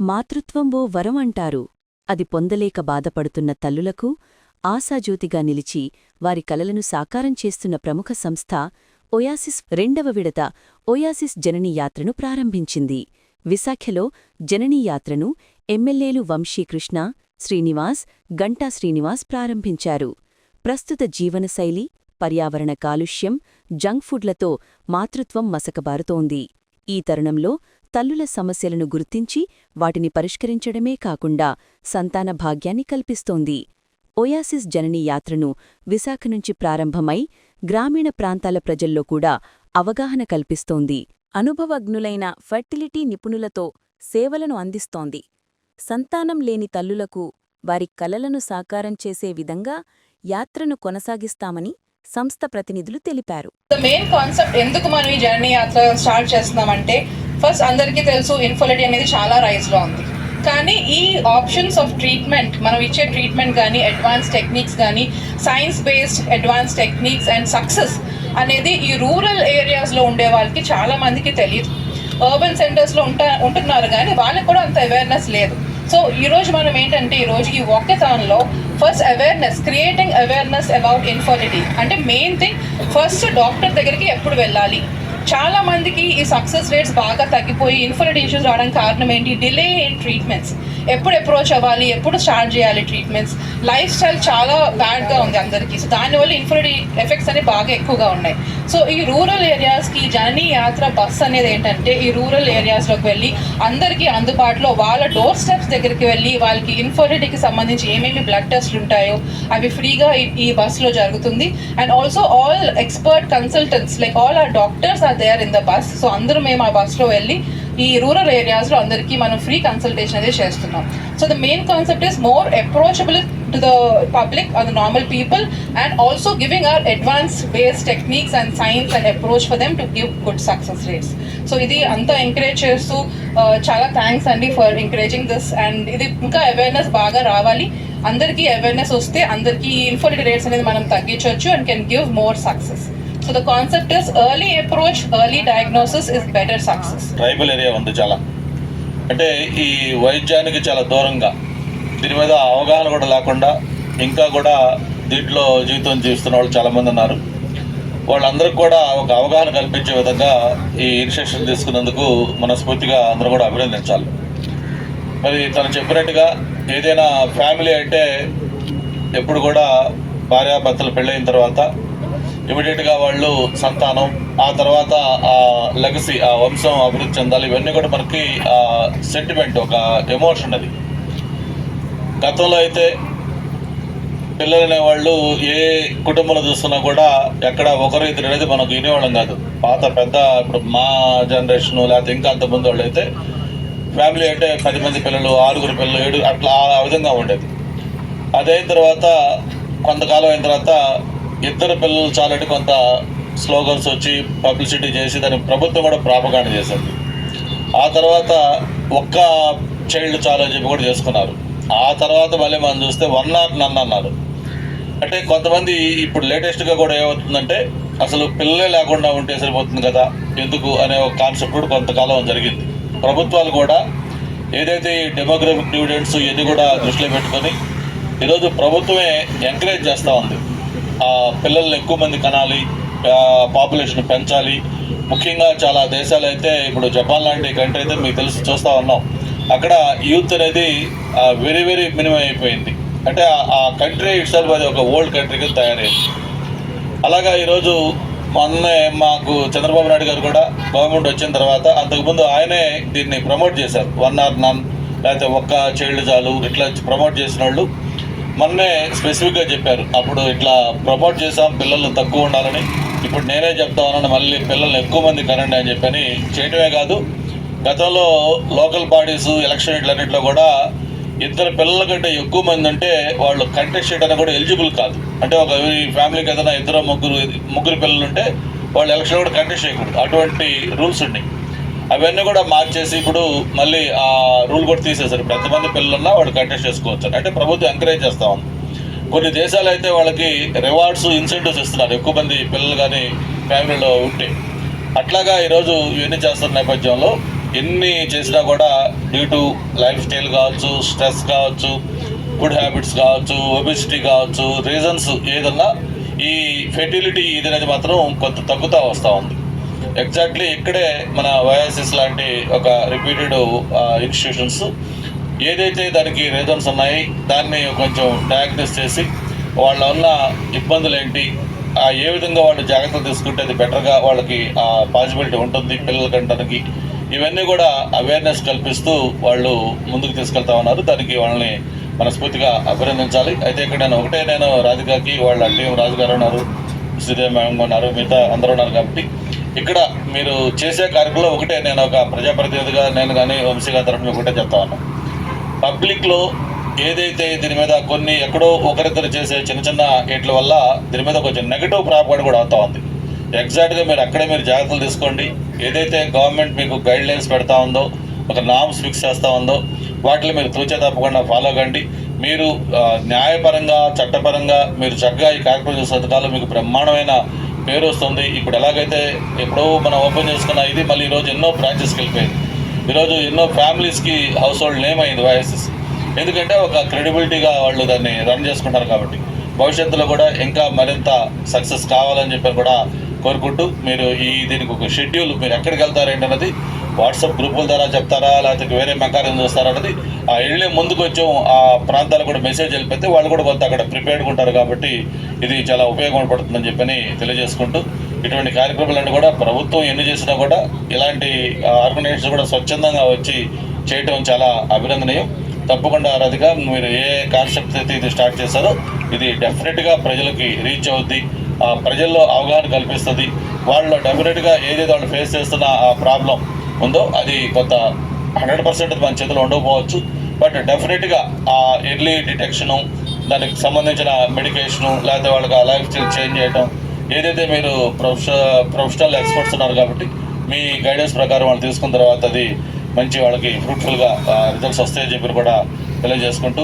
మాతృత్వం ఓ వరం అంటారు. అది పొందలేక బాధపడుతున్న తల్లులకు ఆశాజ్యోతిగా నిలిచి వారి కలలను సాకారం చేస్తున్న ప్రముఖ సంస్థ ఒయాసిస్ 2వ విడత ఒయాసిస్ జననీ యాత్రను ప్రారంభించింది. విశాఖలో జననీ యాత్రను ఎమ్మెల్యేలు వంశీకృష్ణ, శ్రీనివాస్, గంటా శ్రీనివాస్ ప్రారంభించారు. ప్రస్తుత జీవనశైలి, పర్యావరణ కాలుష్యం, జంక్ ఫుడ్లతో మాతృత్వం మసకబారుతోంది. ఈ తరుణంలో తల్లుల సమస్యలను గుర్తించి వాటిని పరిష్కరించడమే కాకుండా సంతాన భాగ్యాన్ని కల్పిస్తోంది. ఒయాసిస్ జననీ యాత్రను విశాఖ నుంచి ప్రారంభమై గ్రామీణ ప్రాంతాల ప్రజల్లో కూడా అవగాహన కల్పిస్తోంది. అనుభవజ్ఞులైన ఫెర్టిలిటీ నిపుణులతో సేవలను అందిస్తోంది. సంతానం లేని తల్లులకు వారి కలలను సాకారం చేసే విధంగా యాత్రను కొనసాగిస్తామని సంస్థ ప్రతినిధులు తెలిపారు. మెయిన్ కాన్సెప్ట్ ఎందుకు మనం ఈ జర్నీ యాత్ర స్టార్ట్ చేస్తున్నామంటే, ఫస్ట్ అందరికీ తెలుసు ఇన్ఫర్టిలిటీ అనేది చాలా రైజ్లో ఉంది. కానీ ఈ ఆప్షన్స్ ఆఫ్ ట్రీట్మెంట్, మనం ఇచ్చే ట్రీట్మెంట్ కానీ, అడ్వాన్స్ టెక్నిక్స్ కానీ, science based advance techniques and success అనేది ఈ రూరల్ ఏరియాస్లో ఉండే వాళ్ళకి చాలా మందికి తెలియదు. అర్బన్ సెంటర్స్లో ఉంటున్నారు కానీ వాళ్ళకి కూడా అంత అవేర్నెస్ లేదు. సో ఈరోజు మనం ఏంటంటే, ఈరోజు ఈ వాకథాన్లో first awareness, creating awareness about infertility. అంటే మెయిన్ థింగ్, ఫస్ట్ డాక్టర్ దగ్గరికి ఎప్పుడు వెళ్ళాలి. చాలా మందికి ఈ సక్సెస్ రేట్స్ బాగా తగ్గిపోయి ఇన్ఫర్టిలిటీ ఇష్యూస్ రావడానికి కారణం ఏంటి? Delay in treatments. ఎప్పుడు అప్రోచ్ అవ్వాలి, ఎప్పుడు స్టార్ట్ చేయాలి ట్రీట్మెంట్స్. లైఫ్ స్టైల్ చాలా బ్యాడ్గా ఉంది అందరికీ. సో దానివల్ల ఇన్ఫర్టిలిటీ ఎఫెక్ట్స్ అనేవి బాగా ఎక్కువగా ఉన్నాయి. సో ఈ రూరల్ ఏరియాస్కి జననీ యాత్ర బస్ అనేది ఏంటంటే, ఈ రూరల్ ఏరియాస్లోకి వెళ్ళి అందరికీ అందుబాటులో వాళ్ళ డోర్ స్టెప్స్ దగ్గరికి వెళ్ళి వాళ్ళకి ఇన్ఫర్టిలిటీకి సంబంధించి ఏమేమి బ్లడ్ టెస్ట్లు ఉంటాయో అవి ఫ్రీగా ఈ బస్లో జరుగుతుంది. And also all expert consultants like all are doctors are there in the bus. So అందరూ మేము ఆ బస్లో వెళ్ళి ఈ రూరల్ ఏరియాస్లో అందరికీ మనం ఫ్రీ కన్సల్టేషన్ అనేది చేస్తున్నాం. So the main concept is more approachable to the public or the normal people, and also giving our advanced based techniques and science and approach for them to give good success rates. So idi anta encourage chestu chala thanks andi for encouraging this, and idi inka awareness baga ravali. Andarki awareness oste andarki infertility rates anedi manam taggichochu and can give more success. So the concept is early approach, early diagnosis is better success. Tribal area undi chala ante ee వైద్యానికి చాలా దూరంగా, దీని మీద అవగాహన కూడా లేకుండా ఇంకా కూడా దీంట్లో జీవితం జీవిస్తున్న వాళ్ళు చాలామంది ఉన్నారు. వాళ్ళందరికీ కూడా ఒక అవగాహన కల్పించే విధంగా ఈ ఇనిషియేషన్ తీసుకున్నందుకు మనస్ఫూర్తిగా అందరూ కూడా అభినందించాలి. మరి తను చెప్పినట్టుగా ఏదైనా ఫ్యామిలీ అంటే ఎప్పుడు కూడా భార్యాభర్తలు పెళ్ళైన తర్వాత ఇమీడియట్గా వాళ్ళు సంతానం, ఆ తర్వాత ఆ లెగసీ, ఆ వంశం అభివృద్ధి చెందాలి. ఇవన్నీ కూడా మనకి సెంటిమెంట్, ఒక ఎమోషన్. అది గతంలో అయితే పిల్లలు అనేవాళ్ళు ఏ కుటుంబంలో చూస్తున్నా కూడా ఎక్కడ ఒకరు ఇద్దరు అనేది మనకు వినేవాళ్ళం కాదు. పాత పెద్ద ఇప్పుడు మా జనరేషన్ లేకపోతే ఇంకా అంతకుముందు వాళ్ళు అయితే ఫ్యామిలీ అంటే 10 మంది పిల్లలు, 6 పిల్లలు, 7 అట్లా ఆ విధంగా ఉండేది. అదైన తర్వాత కొంతకాలం అయిన తర్వాత 2 పిల్లలు చాలంటే కొంత స్లోగన్స్ వచ్చి పబ్లిసిటీ చేసి దాన్ని ప్రభుత్వం కూడా ప్రాపగాండ చేసింది. ఆ తర్వాత ఒక్క చైల్డ్ చాలు అని చెప్పి కూడా చేసుకున్నారు. ఆ తర్వాత మళ్ళీ మనం చూస్తే 1 or none అన్నారు. అంటే కొంతమంది ఇప్పుడు లేటెస్ట్గా కూడా ఏమవుతుందంటే, అసలు పిల్లలే లేకుండా ఉంటే సరిపోతుంది కదా ఎందుకు అనే ఒక కాన్సెప్ట్ కూడా కొంతకాలం జరిగింది. ప్రభుత్వాలు కూడా ఏదైతే ఈ డెమోగ్రఫిక్ డివిడెండ్స్ ఇవన్నీ కూడా దృష్టిలో పెట్టుకొని ఈరోజు ప్రభుత్వమే ఎంకరేజ్ చేస్తూ ఉంది. పిల్లల్ని ఎక్కువ మంది కనాలి, పాపులేషన్ పెంచాలి. ముఖ్యంగా చాలా దేశాలు అయితే, ఇప్పుడు జపాన్ లాంటి కంట్రీ అయితే మీకు తెలిసి చూస్తూ ఉన్నాం, అక్కడ యూత్ అనేది వెరీ వెరీ మినిమం అయిపోయింది. అంటే ఆ కంట్రీ ఇట్సెల్ఫ్ అది ఒక ఓల్డ్ కంట్రీ కింద తయారైంది. అలాగా ఈరోజు మొన్నే మాకు చంద్రబాబు నాయుడు గారు కూడా గవర్నమెంట్ వచ్చిన తర్వాత, అంతకుముందు ఆయనే దీన్ని ప్రమోట్ చేశారు. 1 or none లేకపోతే ఒక్క చైల్డ్ చాలు ఇట్లా ప్రమోట్ చేసిన వాళ్ళు మొన్నే స్పెసిఫిక్గా చెప్పారు. అప్పుడు ఇట్లా ప్రమోట్ చేసాం పిల్లలు తక్కువ ఉండాలని, ఇప్పుడు నేనే చెప్తా ఉన్నాను మళ్ళీ పిల్లల్ని ఎక్కువ మంది కనండి అని చెప్పని చేయడమే కాదు, గతంలో లోకల్ బాడీస్ ఎలక్షన్ ఇట్లన్నింటిలో కూడా 2 పిల్లల కంటే ఎక్కువ మంది ఉంటే వాళ్ళు కంటెస్ట్ చేయడానికి కూడా ఎలిజిబుల్ కాదు. అంటే ఒక ఫ్యామిలీకి ఏదైనా 2-3 పిల్లలు ఉంటే వాళ్ళు ఎలక్షన్ కూడా కంటెస్ట్ చేయకూడదు. అటువంటి రూల్స్ ఉన్నాయి. అవన్నీ కూడా మార్చేసి ఇప్పుడు మళ్ళీ ఆ రూల్ కూడా తీసేశారు. ఇప్పుడు ఎంతమంది పిల్లలున్నా వాళ్ళు కంటెస్ట్ చేసుకోవచ్చు. అంటే ప్రభుత్వం ఎంకరేజ్ చేస్తూ ఉంది. కొన్ని దేశాలు అయితే వాళ్ళకి రివార్డ్స్, ఇన్సెంటివ్స్ ఇస్తున్నారు ఎక్కువ మంది పిల్లలు కానీ ఫ్యామిలీలో ఉంటే. అట్లాగా ఈరోజు ఇవన్నీ చేస్తున్న నేపథ్యంలో ఎన్ని చేసినా కూడా డ్యూ టు లైఫ్ స్టైల్ కావచ్చు, స్ట్రెస్ కావచ్చు, ఫుడ్ హ్యాబిట్స్ కావచ్చు, ఒబెసిటీ కావచ్చు, రీజన్స్ ఏదన్నా ఈ ఫెర్టిలిటీ ఇది అనేది మాత్రం కొంత తగ్గుతూ వస్తూ ఉంది. ఎగ్జాక్ట్లీ ఇక్కడే మన ఓయాసిస్ లాంటి ఒక రిపీటెడ్ ఇన్స్టిట్యూషన్స్ ఏదైతే దానికి రీజన్స్ ఉన్నాయి దాన్ని కొంచెం డయాగ్నోస్ చేసి వాళ్ళ ఉన్న ఇబ్బందులు ఏంటి, ఏ విధంగా వాళ్ళు జాగ్రత్తలు తీసుకుంటే అది బెటర్గా వాళ్ళకి పాసిబిలిటీ ఉంటుంది పిల్లల కంటానికి, ఇవన్నీ కూడా అవేర్నెస్ కల్పిస్తూ వాళ్ళు ముందుకు తీసుకెళ్తా ఉన్నారు. దానికి వాళ్ళని మనస్ఫూర్తిగా అభినందించాలి. అయితే ఇక్కడ నేను రాధికాకి వాళ్ళ టీం రాజుగారు ఉన్నారు, శ్రీదేవి మేడం ఉన్నారు, మిగతా అందరూ ఉన్నారు. కాబట్టి ఇక్కడ మీరు చేసే కార్యక్రమంలో ఒకటే నేను ఒక ప్రజాప్రతినిధిగా నేను కానీ వంశీ గారి తరఫున ఒకటే చెప్తా ఉన్నాను. పబ్లిక్లో ఏదైతే దీని మీద కొన్ని ఎక్కడో ఒకరిద్దరు చేసే చిన్న చిన్న వీటి వల్ల దీని మీద కొంచెం నెగిటివ్ ప్రాపగాండా కూడా అవుతూ ఉంది. ఎగ్జాక్ట్గా మీరు అక్కడే మీరు జాగ్రత్తలు తీసుకోండి. ఏదైతే గవర్నమెంట్ మీకు గైడ్ లైన్స్ పెడతా ఉందో, ఒక నామ్స్ ఫిక్స్ చేస్తూ ఉందో వాటిని మీరు తూచే తప్పకుండా ఫాలో కండి. మీరు న్యాయపరంగా చట్టపరంగా మీరు చక్కగా ఈ కార్యక్రమం చేసేందుకు మీకు బ్రహ్మాండమైన పేరు వస్తుంది. ఇప్పుడు ఎలాగైతే ఎప్పుడో మనం ఓపెన్ చేసుకున్న ఇది మళ్ళీ ఈరోజు ఎన్నో బ్రాంచెస్కి వెళ్ళిపోయింది. ఈరోజు ఎన్నో ఫ్యామిలీస్కి హౌస్ హోల్డ్ నేమ్ అయింది ఓయాసిస్. ఎందుకంటే ఒక క్రెడిబిలిటీగా వాళ్ళు దాన్ని రన్ చేసుకుంటారు. కాబట్టి భవిష్యత్తులో కూడా ఇంకా మరింత సక్సెస్ కావాలని చెప్పి కూడా కోరుకుంటూ మీరు దీనికి ఒక షెడ్యూల్ మీరు ఎక్కడికి వెళ్తారు ఏంటన్నది వాట్సాప్ గ్రూపుల ద్వారా చెప్తారా లేకపోతే వేరే మెకానిజం చూస్తారా అన్నది వెళ్ళే ముందుకు వచ్చాం ఆ ప్రాంతాలకు కూడా మెసేజ్ వెళ్ళిపోతే వాళ్ళు కూడా కొంత అక్కడ ప్రిపేర్డ్గా ఉంటారు. కాబట్టి ఇది చాలా ఉపయోగపడుతుందని చెప్పని తెలియజేసుకుంటూ ఇటువంటి కార్యక్రమాలన్నీ కూడా ప్రభుత్వం ఎన్ని చేసినా కూడా ఇలాంటి ఆర్గనైజేషన్ కూడా స్వచ్ఛందంగా వచ్చి చేయటం చాలా అభినందనీయం. తప్పకుండా రాధిక మీరు ఏ కాన్సెప్ట్ అయితే ఇది స్టార్ట్ చేశారో ఇది డెఫినెట్గా ప్రజలకి రీచ్ అవుద్ది, ప్రజల్లో అవగాహన కల్పిస్తుంది. వాళ్ళు డెఫినెట్గా ఏదైతే వాళ్ళు ఫేస్ చేస్తున్న ఆ ప్రాబ్లం ఉందో అది కొంత 100% మన చేతిలో ఉండకపోవచ్చు. బట్ డెఫినెట్గా ఆ ఎర్లీ డిటెక్షను, దానికి సంబంధించిన మెడికేషను, లేకపోతే వాళ్ళకి ఆ లైఫ్ స్టైల్ చేంజ్ చేయడం ఏదైతే మీరు ప్రొఫెషనల్ ఎక్స్పర్ట్స్ ఉన్నారు కాబట్టి మీ గైడెన్స్ ప్రకారం వాళ్ళు తీసుకున్న తర్వాత అది మంచి వాళ్ళకి ఫ్రూట్ఫుల్గా రిజల్ట్స్ వస్తాయని చెప్పి కూడా తెలియజేసుకుంటూ